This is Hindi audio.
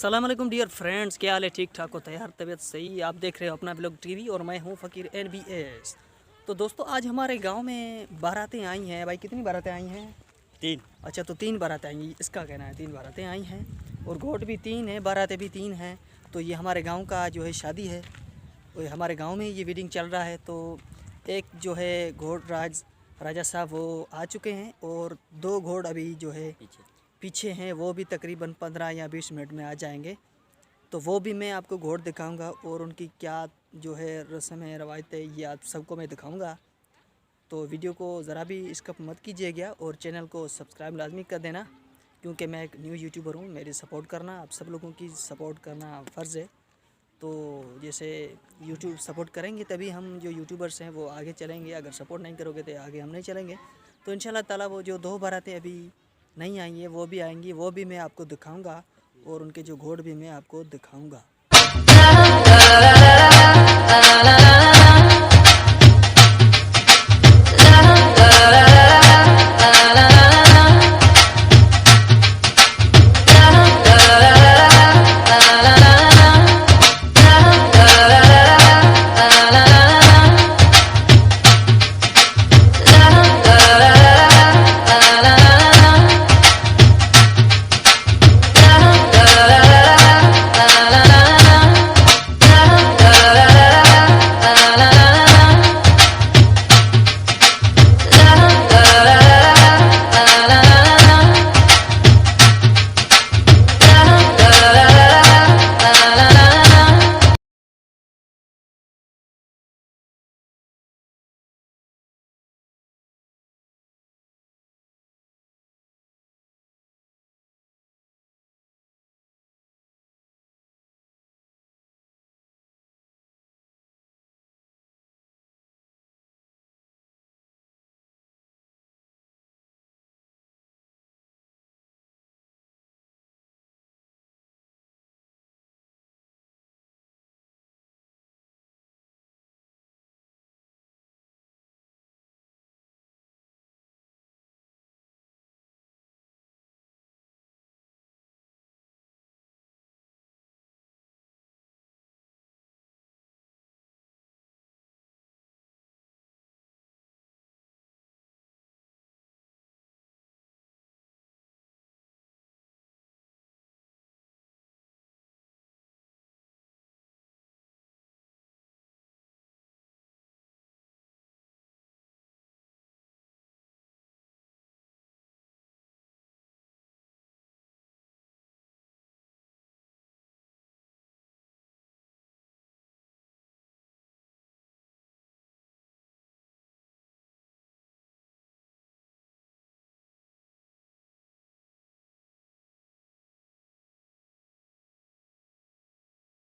अस्सलाम वालेकुम डियर फ्रेंड्स, क्या हाल है? ठीक ठाक हो? तैयार तबीयत सही? आप देख रहे हो अपना ब्लॉग टीवी और मैं हूं फ़कीर NBS। तो दोस्तों आज हमारे गांव में बारातें आई हैं। भाई कितनी बारातें आई हैं? 3। अच्छा, तो 3 बारातें आई, इसका कहना है 3 बारातें आई हैं और घोट भी 3 है, बारातें भी 3 हैं। तो ये हमारे गाँव का जो है शादी है, वो हमारे गाँव में ये वेडिंग चल रहा है। तो एक जो है घोट राजा साहब वो आ चुके हैं और 2 घोड़ अभी जो है पीछे हैं, वो भी तकरीबन 15 या 20 मिनट में आ जाएंगे। तो वो भी मैं आपको घोड़ दिखाऊंगा और उनकी क्या जो है रस्म है, रवायतें, ये आप सबको मैं दिखाऊंगा। तो वीडियो को ज़रा भी स्किप मत कीजिएगा और चैनल को सब्सक्राइब लाजमी कर देना, क्योंकि मैं एक न्यू यूट्यूबर हूँ। मेरी सपोर्ट करना, आप सब लोगों की सपोर्ट करना फ़र्ज़ है। तो जैसे यूट्यूब सपोर्ट करेंगे तभी हम जो यूट्यूबर्स हैं वो आगे चलेंगे, अगर सपोर्ट नहीं करोगे तो आगे हम नहीं चलेंगे। तो इंशाल्लाह ताला वो जो 2 बारातें अभी नहीं आई है वो भी आएंगी, वो भी मैं आपको दिखाऊंगा और उनके जो घोड़ भी मैं आपको दिखाऊंगा।